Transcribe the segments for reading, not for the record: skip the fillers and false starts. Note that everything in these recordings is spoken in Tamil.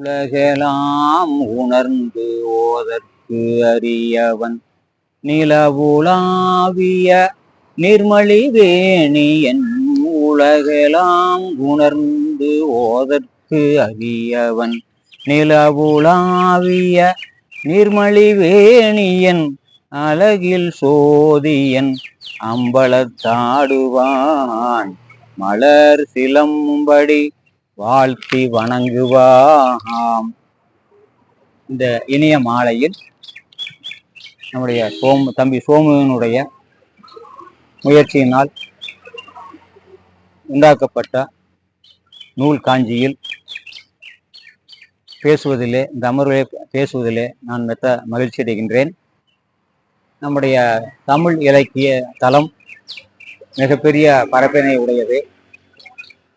உலகெலாம் உணர்ந்து ஓதற்கு அறியவன் நிலவுலாவிய நிர்மலி வேணியன். உலகெலாம் உணர்ந்து ஓதற்கு அறியவன் நிலவுலாவிய நிர்மலி வேணியன். அழகில் சோதியன் அம்பலத்தாடுவான் மலர் சிலம்படி வாழ்த்தி வணங்குவாம். இந்த இனிய மாலையில் நம்முடைய தம்பி சோமுனுடைய முயற்சியினால் உண்டாக்கப்பட்ட நூல் காஞ்சியில் பேசுவதிலே, இந்த அமர்விலே பேசுவதிலே நான் மெத்த மகிழ்ச்சி அடைகின்றேன். நம்முடைய தமிழ் இலக்கிய தளம் மிகப்பெரிய பரப்பினை உடையது.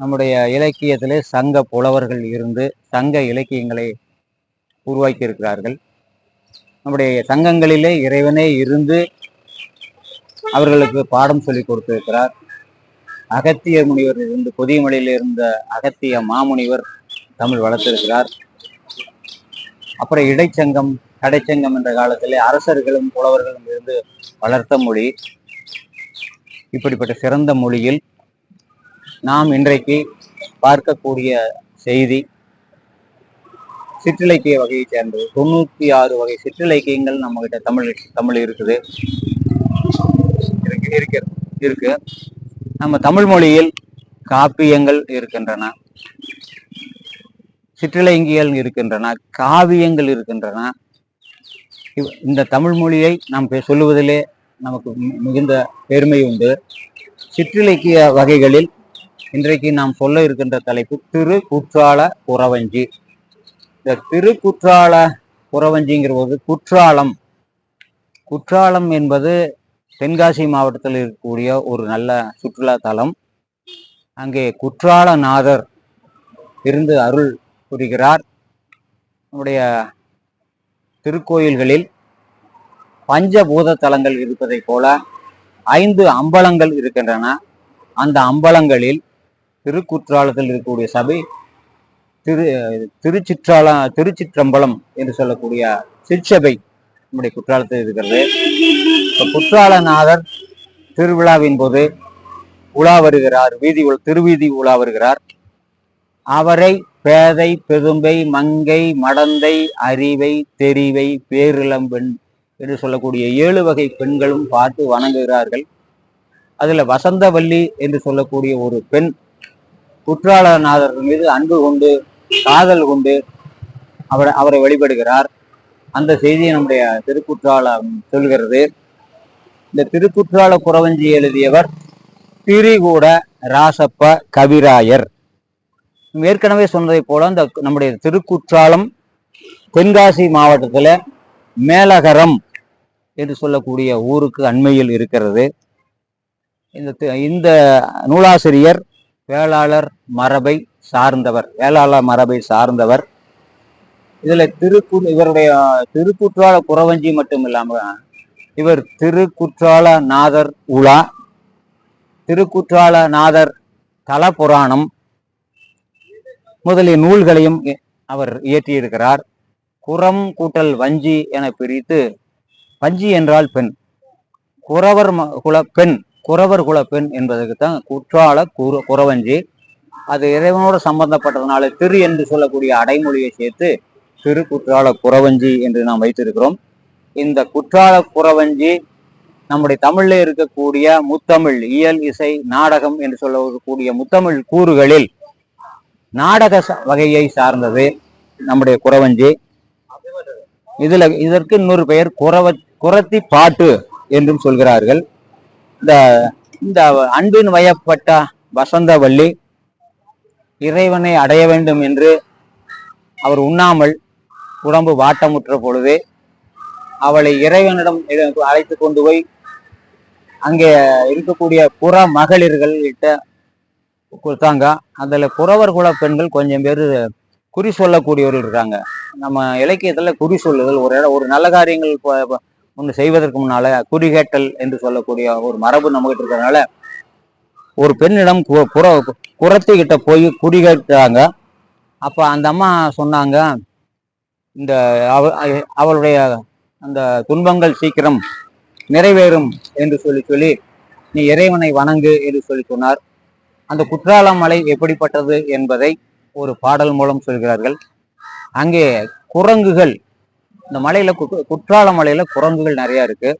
நம்முடைய இலக்கியத்திலே சங்க புலவர்கள் இருந்து சங்க இலக்கியங்களை உருவாக்கி இருக்கிறார்கள். நம்முடைய சங்கங்களிலே இறைவனே இருந்து அவர்களுக்கு பாடம் சொல்லி கொடுத்திருக்கிறார். அகத்திய முனிவர் இருந்து பொதியமலையில் இருந்த அகத்திய மாமுனிவர் தமிழ் வளர்த்திருக்கிறார். அப்புறம் இடைச்சங்கம் கடைச்சங்கம் என்ற காலத்திலே அரசர்களும் புலவர்களும் இருந்து வளர்த்த மொழி. இப்படிப்பட்ட சிறந்த மொழியில் நாம் இன்றைக்கு பார்க்கக்கூடிய செய்தி சிற்றிலக்கிய வகையை சேர்ந்தது. 96 வகை சிற்றிலக்கியங்கள் நம்ம கிட்ட தமிழ் இருக்குது. நம்ம தமிழ் மொழியில் காப்பியங்கள் இருக்கின்றன, சிற்றிலங்கியல் இருக்கின்றன, காவியங்கள் இருக்கின்றன. இந்த தமிழ் மொழியை நாம் சொல்லுவதிலே நமக்கு மிகுந்த பெருமை உண்டு. சிற்றிலக்கிய வகைகளில் இன்றைக்கு நாம் சொல்ல இருக்கின்ற தலைப்பு திருக்குற்றால குறவஞ்சி. இந்த திருக்குற்றால குறவஞ்சிங்கிற போது குற்றாலம் என்பது தென்காசி மாவட்டத்தில் இருக்கக்கூடிய ஒரு நல்ல சுற்றுலா தலம். அங்கே குற்றாலநாதர் இருந்து அருள் புரிகிறார். நம்முடைய திருக்கோயில்களில் பஞ்சபூத தலங்கள் இருப்பதை போல 5 அம்பலங்கள் இருக்கின்றன. அந்த அம்பலங்களில் திருக்குற்றாலத்தில் இருக்கக்கூடிய சபை திருச்சிற்றம்பலம் என்று சொல்லக்கூடிய சிற்சபை நம்முடைய குற்றாலத்தில் இருக்கிறது. குற்றாலநாதர் திருவிழாவின் போது உலா வருகிறார், திருவீதி உலா வருகிறார். அவரை பேதை பெதும்பை மங்கை மடந்தை அறிவை தெரிவை பேரிளம்பெண் என்று சொல்லக்கூடிய 7 வகை பெண்களும் பார்த்து வணங்குகிறார்கள். அதுல வசந்தவல்லி என்று சொல்லக்கூடிய ஒரு பெண் குற்றாலநாதர் மீது அன்பு கொண்டு காதல் கொண்டு அவரை வழிபடுகிறார். அந்த செய்தியை நம்முடைய திருக்குற்றாலம் சொல்கிறது. இந்த திருக்குற்றால குறவஞ்சி எழுதியவர் திரிகூட ராசப்ப கவிராயர். ஏற்கனவே சொன்னதை போல இந்த நம்முடைய திருக்குற்றாலம் தென்காசி மாவட்டத்துல மேலகரம் என்று சொல்லக்கூடிய ஊருக்கு அண்மையில் இருக்கிறது. இந்த நூலாசிரியர் வேளாளர் மரபை சார்ந்தவர். இதுல இவருடைய திருக்குற்றால குறவஞ்சி மட்டும் இல்லாம இவர் திருக்குற்றாலநாதர் உலா, திருக்குற்றாலநாதர் தல புராணம் முதலிய நூல்களையும் அவர் இயற்றியிருக்கிறார். குறம் கூட்டல் வஞ்சி என பிரித்து, வஞ்சி என்றால் பெண், குறவர் குல பெண் என்பதற்கு தான் குற்றால குறவஞ்சி. அது இறைவனோடு சம்பந்தப்பட்டதுனால திரு என்று சொல்லக்கூடிய அடைமொழியை சேர்த்து திருக்குற்றால குறவஞ்சி என்று நாம் வைத்திருக்கிறோம். இந்த குற்றால குறவஞ்சி நம்முடைய தமிழ்ல இருக்கக்கூடிய முத்தமிழ் இயல் இசை நாடகம் என்று சொல்லக்கூடிய முத்தமிழ் கூறுகளில் நாடக வகையை சார்ந்தது நம்முடைய குறவஞ்சி. இதற்கு இன்னொரு பெயர் குறத்தி பாட்டு என்றும் சொல்கிறார்கள். இந்த அன்பின் வயப்பட்ட வசந்தவல்லி இறைவனை அடைய வேண்டும் என்று அவர் உண்ணாமல் உடம்பு வாட்டமுற்ற பொழுது அவளை இறைவனிடம் அழைத்து கொண்டு போய் அங்கே இருக்கக்கூடிய புற மகளிர்கள் கிட்ட கொடுத்தாங்க. அதுல புறவர் குல பெண்கள் கொஞ்சம் பேர் குறி சொல்லக்கூடியவர்கள் இருக்காங்க. நம்ம இலக்கியத்துல குறி சொல்லுதல் ஒரு நல்ல காரியங்கள் ஒன்று செய்வதற்கு முன்னால குறிகேட்டல் என்று சொல்லக்கூடிய ஒரு மரபு நம்மகிட்ட இருக்கிறதுனால ஒரு பெண்ணிடம் குறத்தி கிட்ட போய் குறி கேட்டாங்க. அப்ப அந்த அம்மா சொன்னாங்க, இந்த அவளுடைய அந்த துன்பங்கள் சீக்கிரம் நிறைவேறும் என்று சொல்லி நீ இறைவனை வணங்கு என்று சொன்னார். அந்த குற்றால மலை எப்படிப்பட்டது என்பதை ஒரு பாடல் மூலம் சொல்கிறார்கள். அங்கே குரங்குகள், இந்த மலையில குற்றால மலையில குரங்குகள் நிறைய இருக்கு.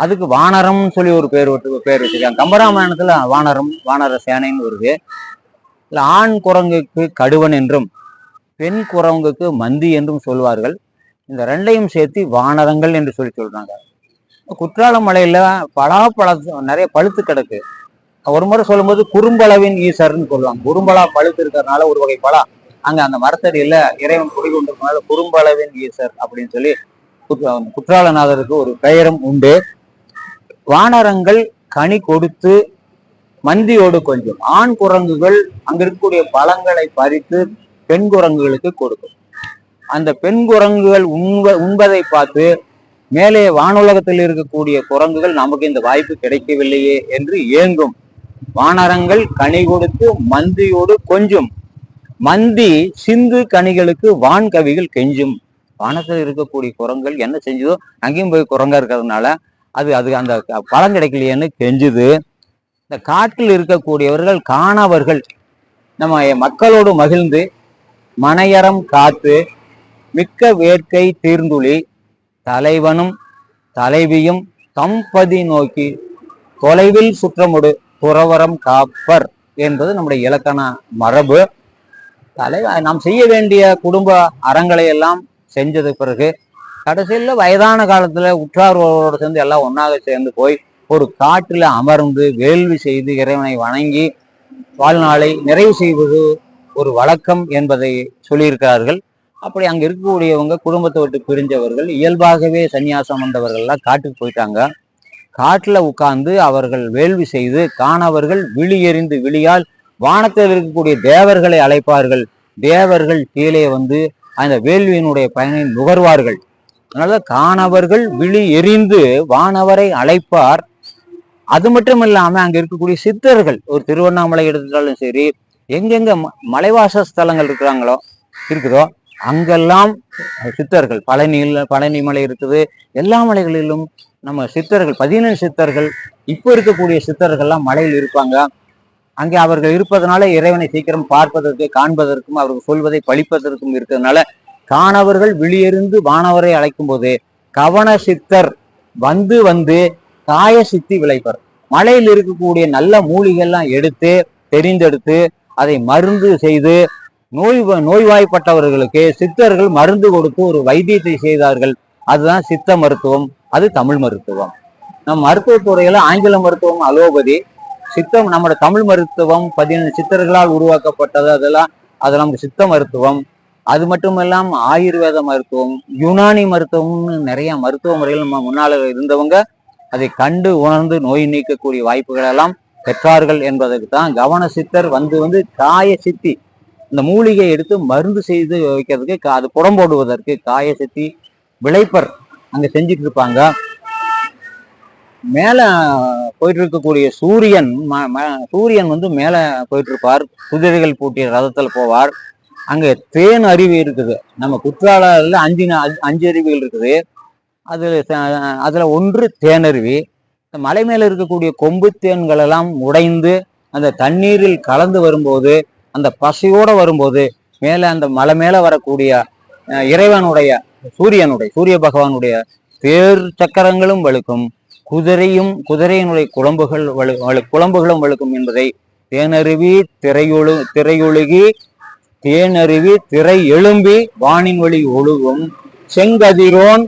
அதுக்கு வானரம் சொல்லி ஒரு பேர் வச்சிருக்காங்க. கம்பராமாயணத்துல வானர சேனைன்னு வருது. இல்ல ஆண் குரங்குக்கு கடுவன் என்றும் பெண் குரங்குக்கு மந்தி என்றும் சொல்வார்கள். இந்த ரெண்டையும் சேர்த்து வானரங்கள் என்று சொல்றாங்க. குற்றால மலையில பலாப்பழம் நிறைய பழுத்து கிடக்கு. ஒரு முறை சொல்லும்போது குறும்பளவின் ஈசர்ன்னு சொல்லுவாங்க. குறும்பலா பழுத்து இருக்கிறதுனால ஒரு வகை பலா அங்க அந்த மரத்தடியில இறைவன் குடிகொண்டிருக்கனால குறும்பளவின் ஈசர் அப்படின்னு சொல்லி குற்றாலநாதருக்கு ஒரு பெயரும் உண்டு. வானரங்கள் கனி கொடுத்து மந்தியோடு கொஞ்சம், ஆண் குரங்குகள் அங்க இருக்கக்கூடிய பழங்களை பறித்து பெண் குரங்குகளுக்கு கொடுக்கும். அந்த பெண் குரங்குகள் உண்பதை பார்த்து மேலே வானுலகத்தில் இருக்கக்கூடிய குரங்குகள் நமக்கு இந்த வாய்ப்பு கிடைக்கவில்லையே என்று ஏங்கும். வானரங்கள் கனி கொடுத்து மந்தியோடு கொஞ்சம், மந்தி சிந்து கனிகளுக்கு வான்கவிகள் கெஞ்சும். வானத்தில் இருக்கக்கூடிய குரங்குகள் என்ன செஞ்சதோ அங்கேயும் போய் குரங்கா இருக்கிறதுனால அது அந்த பழம் கிடைக்கலையேன்னு கெஞ்சுது. இந்த காட்டில் இருக்கக்கூடியவர்கள் காணவர்கள் நம்ம மக்களோடு மகிழ்ந்து மனையறம் காத்து மிக்க வேட்கை தீர்ந்துளி தலைவனும் தலைவியும் தம்பதி நோக்கி தொலைவில் சுற்றமுடு துறவரம் காப்பர் என்பது நம்முடைய இலக்கண மரபு. நாம் செய்ய வேண்டிய குடும்ப அறங்களை எல்லாம் செஞ்சது பிறகு கடைசியில் வயதான காலத்துல உற்றாரோடு சேர்ந்து எல்லாம் ஒன்னாக சேர்ந்து போய் ஒரு காட்டுல அமர்ந்து வேள்வி செய்து இறைவனை வணங்கி வாழ்நாளை நிறைவு செய்வது ஒரு வழக்கம் என்பதை சொல்லியிருக்கிறார்கள். அப்படி அங்க இருக்கக்கூடியவங்க குடும்பத்தை விட்டு பிரிஞ்சவர்கள் இயல்பாகவே சன்னியாசம் வந்தவர்கள்லாம் காட்டுக்கு போயிட்டாங்க. காட்டுல உட்கார்ந்து அவர்கள் வேள்வி செய்து காணவர்கள் விழி எறிந்து விழியால் வானத்தில் இருக்கக்கூடிய தேவர்களை அழைப்பார்கள். தேவர்கள் கீழே வந்து அந்த வேள்வியினுடைய பயனை நுகர்வார்கள். அதனால காணவர்கள் விழி எறிந்து வானவரை அழைப்பார். அது மட்டும் இல்லாம அங்க இருக்கக்கூடிய சித்தர்கள், ஒரு திருவண்ணாமலை எடுத்துட்டாலும் சரி, எங்கெங்க மலைவாச ஸ்தலங்கள் இருக்குதோ அங்கெல்லாம் சித்தர்கள், பழனி மலை இருக்குது, எல்லா மலைகளிலும் நம்ம சித்தர்கள் 17 சித்தர்கள் இப்ப இருக்கக்கூடிய சித்தர்கள்லாம் மலையில் இருப்பாங்க. அங்கே அவர்கள் இருப்பதனால இறைவனை சீக்கிரம் பார்ப்பதற்கு காண்பதற்கும் அவர்கள் சொல்வதை பழிப்பதற்கும் இருக்கிறதுனால காணவர்கள் விழியறிந்து வானவரை அழைக்கும் போது கவன சித்தர் வந்து காய சித்தி விளைப்பர். மலையில் இருக்கக்கூடிய நல்ல மூலிகைலாம் எடுத்து தெரிந்தெடுத்து அதை மருந்து செய்து நோய்வாய்ப்பட்டவர்களுக்கு சித்தர்கள் மருந்து கொடுத்து ஒரு வைத்தியத்தை செய்தார்கள். அதுதான் சித்த மருத்துவம், அது தமிழ் மருத்துவம். நம் மருத்துவத்துறையில ஆங்கில மருத்துவம் அலோபதி, சித்தம் நம்மளோட தமிழ் மருத்துவம் 17 சித்தர்களால் உருவாக்கப்பட்டது. அதெல்லாம் சித்த மருத்துவம். அது மட்டும் இல்லாம ஆயுர்வேத மருத்துவம், யுனானி மருத்துவம்னு நிறைய மருத்துவ முறைகள் நம்ம முன்னால இருந்தவங்க அதை கண்டு உணர்ந்து நோய் நீக்கக்கூடிய வாய்ப்புகள் எல்லாம் பெற்றார்கள் என்பதற்கு தான் கவன சித்தர் வந்து காய சித்தி, இந்த மூலிகை எடுத்து மருந்து செய்து வைக்கிறதுக்கு, அது புடம் போடுவதற்கு காய சித்தி விளைப்பர் அங்க செஞ்சுட்டு இருப்பாங்க. மேல போயிட்டு இருக்கக்கூடிய சூரியன் வந்து மேல போயிட்டு இருப்பார். குதிரைகள் பூட்டிய ரதத்துல போவார். அங்க தேன் அருவி இருக்குது. நம்ம குற்றாலத்துல 5 அருவிகள் இருக்குது. அதுல ஒன்று தேனருவி. இந்த மலை மேல இருக்கக்கூடிய கொம்பு தேன்கள் எல்லாம் உடைந்து அந்த தண்ணீரில் கலந்து வரும்போது, அந்த பசையோட வரும்போது மேல அந்த மலை மேல வரக்கூடிய இறைவனுடைய சூரிய பகவானுடைய தேர் சக்கரங்களும் வழுக்கும், குதிரையினுடைய குழம்புகளும் வழுக்கும் என்பதை தேனருவி திரையொழுகி தேனருவி திரை எழும்பி வானின் வழி ஒழுகும் செங்கதிரோன்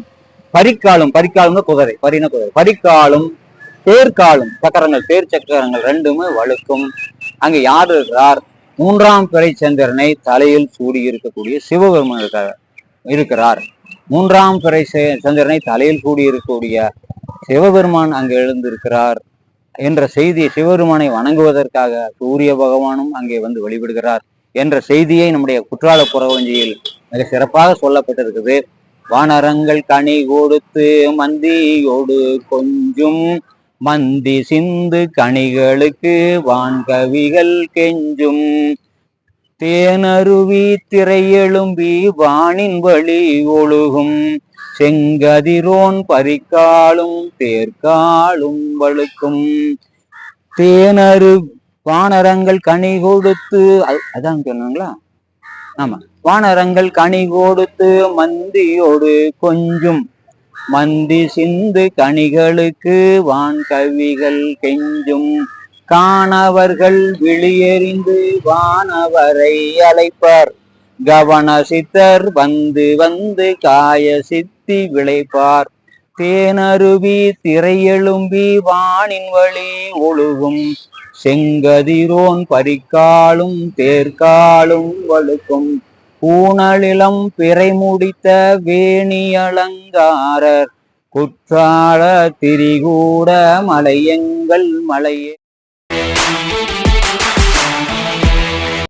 பரிக்காலும் குதிரை பரிக்காலும் தேர் சக்கரங்கள் ரெண்டுமே வழுக்கும். அங்க யார் இருக்கிறார்? 3ஆம் பிறை சந்திரனை தலையில் சூடி இருக்கக்கூடிய சிவபெருமான் இருக்கிறார். 3ஆம் பிறை சந்திரனை தலையில் சூடி இருக்கக்கூடிய சிவபெருமான் அங்கு எழுந்திருக்கிறார் என்ற செய்தியை, சிவபெருமானை வணங்குவதற்காக சூரிய பகவானும் அங்கே வந்து வழிபடுகிறார் என்ற செய்தியை நம்முடைய குற்றால புறவஞ்சியில் மிக சிறப்பாக சொல்லப்பட்டிருக்குது. வானரங்கள் கனி கொடுத்து மந்தியோடு கொஞ்சும், மந்தி சிந்து கனிகளுக்கு வான்கவிகள் கெஞ்சும். தேனருவி திரையெழும்பி வானின் வழி ஒழுகும் செங்கதிரோன் பரிக்காலும் தேர்காலும் வழுக்கும். தேனரு வானரங்கள் கனி கொடுத்து, அதான் சொன்னாங்களா? ஆமா, வானரங்கள் கனி கொடுத்து மந்தியோடு கொஞ்சும் மந்தி சிந்து கனிகளுக்கு வான் கவிகள் கெஞ்சும். காணவர்கள் விழியெறிந்து வானவரை அழைப்பார் கவன சித்தர் வந்து வந்து காய சித்தி விளைப்பார். தேனருவி திரையெழும்பி வானின் வழி ஒழுகும் செங்கதிரோன் பரிக்காலும் தேர்காலும் வழுக்கும். பூனலிலம் பிறை முடித்த வேணி அலங்காரர் குற்றால திரிகூட மலையெங்கள் மலையே.